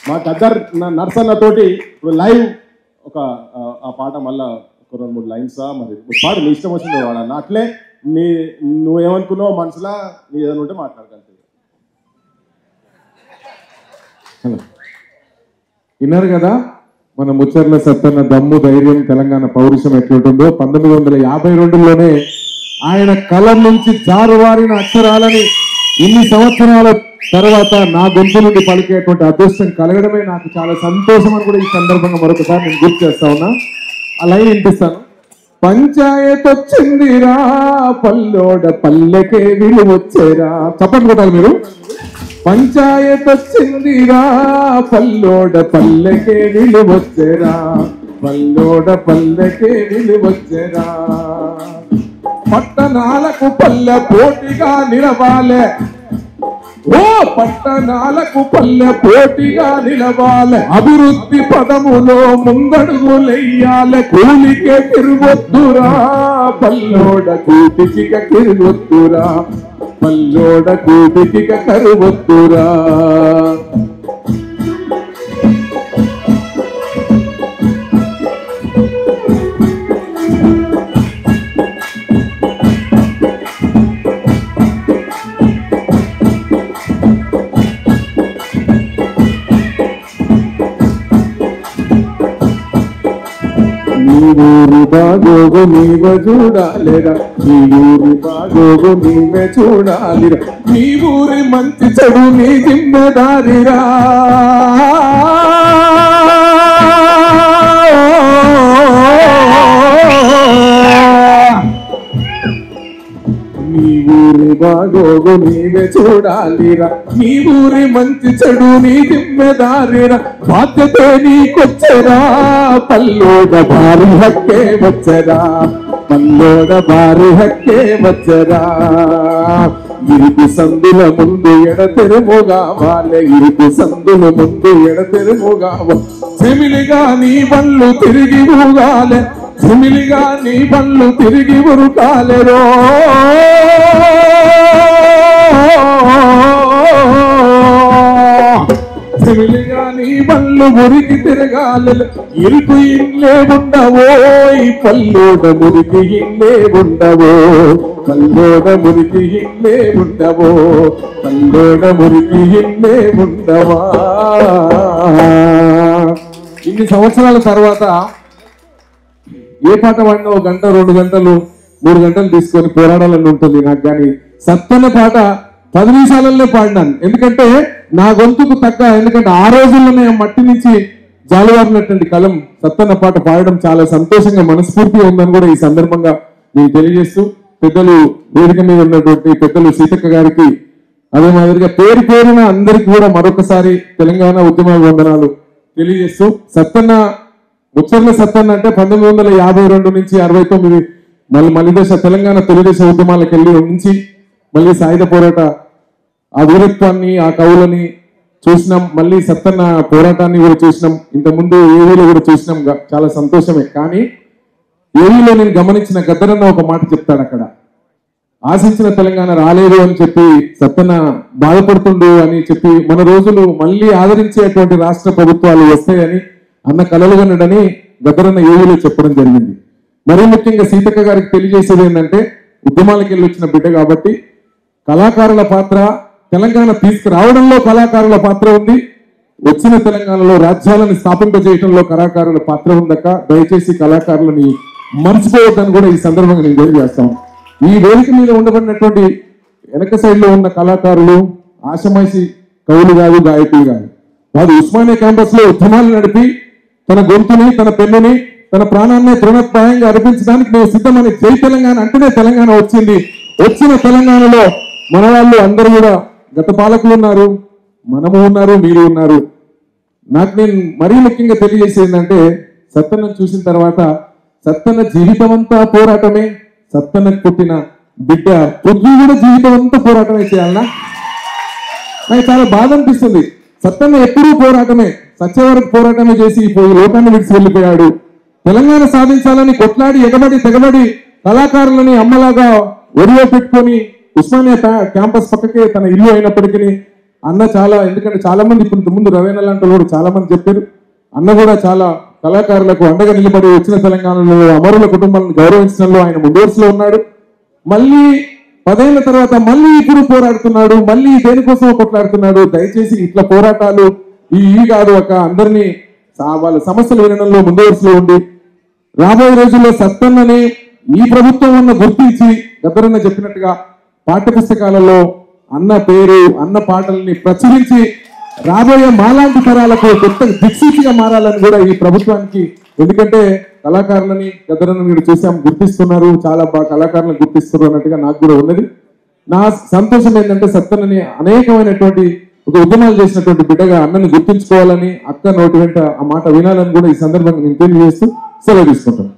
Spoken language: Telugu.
మా గద్దర్ నర్సన్నతోటి లైవ్ ఒక ఆ పాట మళ్ళా ఒక 2-3 లైన్స్ మరి పాడు నీ ఇష్టం వచ్చింది వాడన్న అట్లే నువ్వేమనుకున్నావు మనసులా నీ ఏదైనా ఉంటే మాట్లాడగలుగుతావు. విన్నారు కదా మన ముచ్చర్ల సత్తన్న దమ్ము ధైర్యం తెలంగాణ పౌరుషం ఎట్లుంటుందో. 1952లోనే ఆయన కలం నుంచి జారువారిన అక్షరాలని ఇన్ని సంవత్సరాల తర్వాత నా గొంతు నుండి పలికేటువంటి అదృష్టం కలగడమే నాకు చాలా సంతోషం అని కూడా ఈ సందర్భంగా మరొకసారి నేను గుర్తు చేస్తా ఉన్నా. ఆ లైన్ వినిపిస్తాను. పంచాయత్ వచ్చిందిరా పల్లోడ పల్లెకే విలువచ్చేరా. చప్పట్లు కొట్టాలి మీరు. పంచాయత్ వచ్చిందిరా పల్లోడ పల్లెకే విలువచ్చేరా పల్లోడ పల్లెకే విలువచ్చేరా. పట్టణాలకు పల్లె పోటీగా నిలవాలే. ఓ పట్టణాలకు పల్లె పోటీగా నిలవాలే. అభివృద్ధి పదములో ముందడుగులెయ్యాలే. కూలికే తిరుగొద్దురా పల్లోడ కూటికిక తిరుగొద్దురా పల్లోడ కూటికిక కరువొద్దురా. ఊరు బాగోగు నీవే చూడాలిరా నీ ఊరి బాగోగు నీవే చూడాలిరా. నీ ఊరి మంచి చెడు నీ జిమ్మేదారిరా. నీ ఊరి బాగోగు నీవే చూడాలిరా. నీ ఊరి మంచి చెడు నీ జిమ్మెదారిరా. బాధ్యతే నీకొచ్చరా పల్లోడ భారీ హక్కే వచ్చరా పల్లోడ భారీ హక్కే వచ్చరా. ఇరుకు సందుల ముందు ఎడతెరుముగా వాళ్ళే. ఇరుకు సందుల ముందు ఎడతెరుముగా చెమిలిగా నీ బళ్ళు తిరిగి ఊగాలే. చెమిలిగా నీ బళ్ళు తిరిగి ఉరుకాలెరో. చెమిలిగా నీ బళ్ళు మురికి తిరగాలి. ఇరుకు ఇల్లే ఉండవో పల్లోడ మురికి ఇల్లే ఉండవో పల్లోడ మురికి ఇల్లే ఉండవో పల్లోడ మురికి ఇల్లే ఉండవా. ఇన్ని సంవత్సరాల తర్వాత ఏ పాట పాడినా 1 గంట 2 గంటలు 3 గంటలు తీసుకొని పోరాడాలని ఉంటుంది నాకు. కానీ సత్తన్న పాట 10 నిమిషాలలో పాడినాను. ఎందుకంటే నా గొంతుకు తగ్గ, ఎందుకంటే ఆ రోజుల్లోనే మట్టి నుంచి జాలువారినటువంటి కలం సత్తన్న పాట పాడడం చాలా సంతోషంగా మనస్ఫూర్తిగా ఉందని కూడా ఈ సందర్భంగా నేను తెలియజేస్తూ, పెద్దలు వేదిక మీద ఉన్నటువంటి పెద్దలు సీతక్క గారికి, అదే మాదిరిగా పేరు పేరున అందరికీ కూడా మరొకసారి తెలంగాణ ఉద్యమ వందనాలు తెలియజేస్తూ, సత్తన్న ముచ్చర్ల సత్తన్న అంటే 1952 నుంచి 69 మళ్ళీ దశ తెలంగాణ తెలుగుదేశ ఉద్యమాలకు వెళ్ళి నుంచి మళ్ళీ సాయుధ పోరాట ఆ వీరత్వాన్ని ఆ కవులని చూసినాం. మళ్ళీ సత్తన్న పోరాటాన్ని కూడా చూసినాం. ఇంతకుముందు ఏవీలో కూడా చూసినాం. చాలా సంతోషమే. కానీ ఏవీలో నేను గమనించిన గద్దరన్న ఒక మాట చెప్తాడు. అక్కడ ఆశించిన తెలంగాణ రాలేదు అని చెప్పి సత్తన్న బాధపడుతుండు అని చెప్పి, మన రోజులు మళ్ళీ ఆదరించేటువంటి రాష్ట్ర ప్రభుత్వాలు వస్తాయని అన్న కలలుగనడని గద్దరన్న ఏవీలో చెప్పడం జరిగింది. మరీ ముఖ్యంగా సీతక్క గారికి తెలియజేసేది ఏంటంటే, ఉద్యమాలకు వెళ్ళి వచ్చిన బిడ్డ కాబట్టి కళాకారుల పాత్ర, తెలంగాణ తీసుకురావడంలో కళాకారుల పాత్ర ఉంది. వచ్చిన తెలంగాణలో రాజ్యాలను స్థాపింపజేయడంలో కళాకారుల పాత్ర ఉందక్క. దయచేసి కళాకారులని మర్చిపోవద్దని కూడా ఈ సందర్భంగా నేను తెలియజేస్తాను. ఈ వేదిక మీద ఉండబడినటువంటి వెనక సైడ్లో ఉన్న కళాకారులు ఆషమాయిషి కవులు కాదు, గాయకులు కాదు. వారు ఉస్మానియా క్యాంపస్ లో ఉద్యమాలు నడిపి తన గొంతుని, తన పెన్నుని, తన ప్రాణాన్ని తృణప్రాయంగా అర్పించడానికి మేము సిద్ధమని జై తెలంగాణ అంటేనే తెలంగాణ వచ్చింది. వచ్చిన తెలంగాణలో మన వాళ్ళు అందరూ కూడా గత పాలకులు ఉన్నారు, మనము ఉన్నారు, మీరు ఉన్నారు. నాకు నేను మరీ ముఖ్యంగా తెలియజేసేది ఏంటంటే, సత్తన్నను చూసిన తర్వాత సత్తన్న జీవితం అంతా పోరాటమే. సత్తన్నకు పుట్టిన బిడ్డ పొద్దు కూడా జీవితం అంతా పోరాటమే చేయాలన్నా నాకు చాలా బాధ అనిపిస్తుంది. సత్తన్న ఎప్పుడూ పోరాటమే, సచ్చే వరకు పోరాటమే చేసి ఈ లోకాన్ని విడిచి వెళ్ళిపోయాడు. తెలంగాణ సాధించాలని కొట్లాడి ఎగబడి తెగబడి కళాకారులని అమ్మలాగా ఒడిలో పెట్టుకొని ఉస్మానియా క్యాంపస్ పక్కకే తన ఇల్లు అయినప్పటికీ అన్న చాలా, ఎందుకంటే చాలా మంది ఇప్పుడు ముందు రవీణ లాంటి కూడా చాలా మంది చెప్పారు, అన్న కూడా చాలా కళాకారులకు అండగా నిలబడి వచ్చిన తెలంగాణలో అమరుల కుటుంబాలను గౌరవించడంలో ఆయన ముందోర్సులో ఉన్నాడు. మళ్ళీ 10 ఏళ్ల తర్వాత మళ్ళీ ఇప్పుడు పోరాడుతున్నాడు, మళ్ళీ దేనికోసం కొట్లాడుతున్నాడు. దయచేసి ఇట్లా పోరాటాలు ఇవి కాదు, ఒక అందరినీ వాళ్ళ సమస్యలు వినడంలో ముందోర్సులో ఉండి రాబోయే రోజుల్లో సత్తన్నని ఈ ప్రభుత్వం ఉన్న గుర్తించి గద్దరన్న చెప్పినట్టుగా పాఠ్యపుస్తకాలలో అన్న పేరు అన్న పాటల్ని ప్రచురించి రాబోయే మాలాంటి తరాలకు కొత్త దిక్సూచిగా మారాలని కూడా ఈ ప్రభుత్వానికి, ఎందుకంటే కళాకారులని గద్దరన్న మీరు చూసాం గుర్తిస్తున్నారు, చాలా బాగా కళాకారులను గుర్తిస్తున్నారు అన్నట్టుగా నాకు కూడా ఉన్నది. నా సంతోషం ఏంటంటే సత్తన్నని అనేకమైనటువంటి ఒక ఉద్యమాలు చేసినటువంటి బిడ్డగా అన్నని గుర్తించుకోవాలని, అక్క నోటి వెంట ఆ మాట వినాలని కూడా ఈ సందర్భంగా నేను తెలియజేస్తూ సెలవు తీసుకుంటాను.